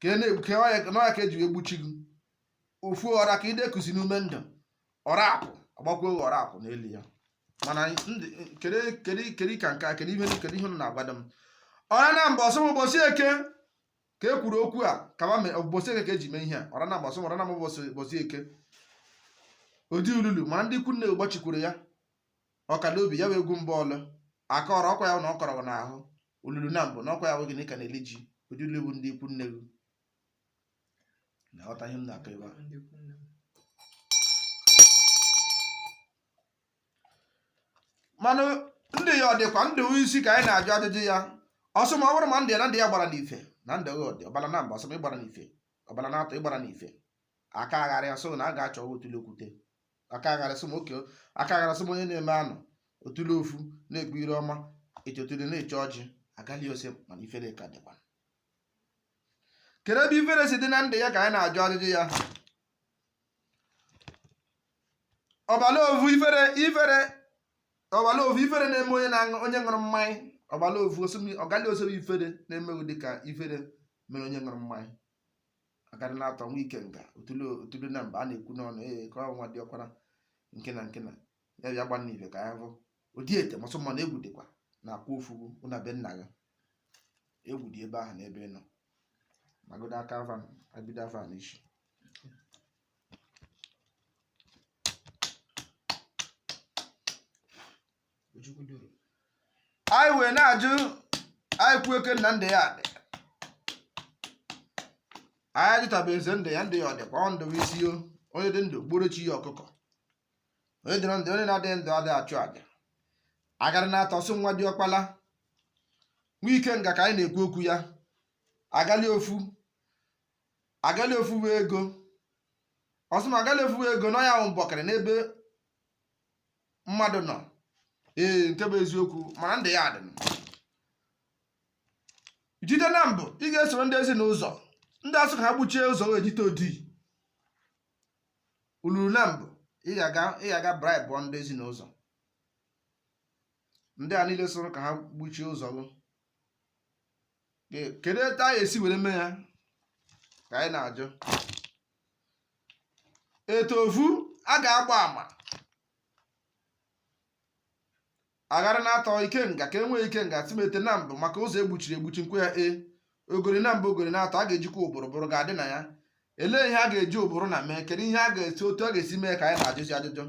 ka na ka eji egbuchi gị ofu ọra ka ide kusi n'ume ndụ ọra apụ agbakwa ọra apụ n'elu ya mana keri ka nke a kedu ihe na-agwado m ọra na mba ọsọ ụbọchị eke ka e kwuru okwu a ụbọchị eke ka eji mee ihe a ọra na mba ọsọ ọra na ụbọchị eke odi ululu ma ndị ikwu nne ụgbochikwuru ya ọkada obi ya wee egwu mba ọlụ aka ọra ọkwa ya na ọ kọrọ n'ahụ ululu na mbụ na ọkwa ya nweghị n'ịka na-eli ji odi ululu bụ ndị ikwu nne gị na-aghọta ihe m na-akọ ebe a mana ndị ya ọ dịkwa ndị isi ka anyị na-ajụ ajụjụ ya ọsọ ma ọ bụrụ ma ndị ya na ndị ya gbara n'ife na ndị ọghọ dị ọbara na mba ọsọ ma ịgbara n'ife ọbara na-atọ ịgbara n'ife aka agharị asọ na a ga-achọ otule okwute aka agharị sọ m onye na-eme anụ otule ofu na-ekpu ire ọma eche otule na-eche ọjị agali ose mana ifere ka dịkwa kedu ebe ifere si dị na ndị ya ka anyị na-ajụ ajụjụ ya ọbala ofu ifere na-eme onye ṅụrụ mmanya ọbala ofu ọgali osebe ifere na-emeghị dịka ifere mere onye ṅụrụ mmanya akarị na-atọ nwa ike nga otulu na mba a na-ekwu n'ọnụ ka ọnwa dị ọkwara nke na ya bịa gbanna ife ka ya hụ ụdị ete masụ mma na egwu dịkwa na-akwa ofu na be nna gị egwu dị ebe ahụ na ebe nọ magodo aka abido afa n'isi anyị wee na-ajụ anyị kwu eke na ndị ya dị anyị ajụtabe eze ndị ya ọ dịkwa ọ ndụ isi onye dị ndụ gboro chi ya ọkụkọ onye dịrọ ndụ onye na-adịghị ndụ adịghị achụ aja agara na-atọ sụ nwa dị ọkpala nwa ike nga ka anyị na-ekwu okwu ya agali ofu wee ego ọsụma agali ofu wee ego nọ ya ahụ mbọkịrị n'ebe mmadụ nọ nke bụ eziokwu mana ndị ya dị jide na mbụ ị ga-esoro ndị ezinụzọ ndị asụ ka ha gbuchie ụzọ ejite odi uluru na mbụ ị ga-aga bribe ndị ezinụzọ ndị a niile soro ka ha gbuchie ụzọ gị kedu etu anyị esi were mee ya ka anyị na-ajụ etu ofu a ga-agba ama aghara na-atọ ikenga ka enwee ikenga timete na mbụ maka ụzọ egbuchiri egbuchi nkwe ya ogori na mbụ ogori na-atọ a ga-ejikwa ụbụrụ ga-adị na ya elee ihe a ga-eji ụbụrụ na mee kedu ihe a ga-esi otu a ga-esi mee ka anyị na-ajụzi ajụjụ